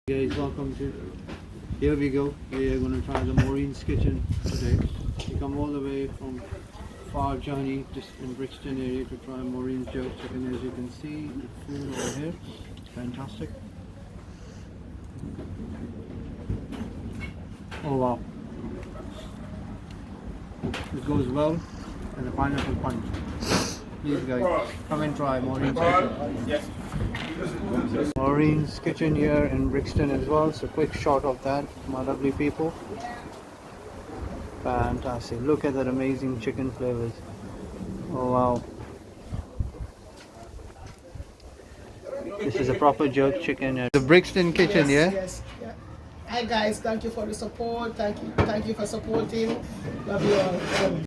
Guys, welcome to, here we go, we are going to try the Maureen's kitchen today. We come all the way from far journey just in Brixton area to try Maureen's jerk chicken. As you can see, the food over here, fantastic. Oh wow, it goes well and the pineapple punch. Please guys, come and try Maureen's kitchen. Maureen's kitchen here in Brixton as well, so quick shot of that, my lovely people. Fantastic, look at that amazing chicken flavors. Oh wow, this is a proper jerk chicken at the Brixton kitchen. Yes. Hi guys, thank you for the support. Thank you for supporting. Love you all.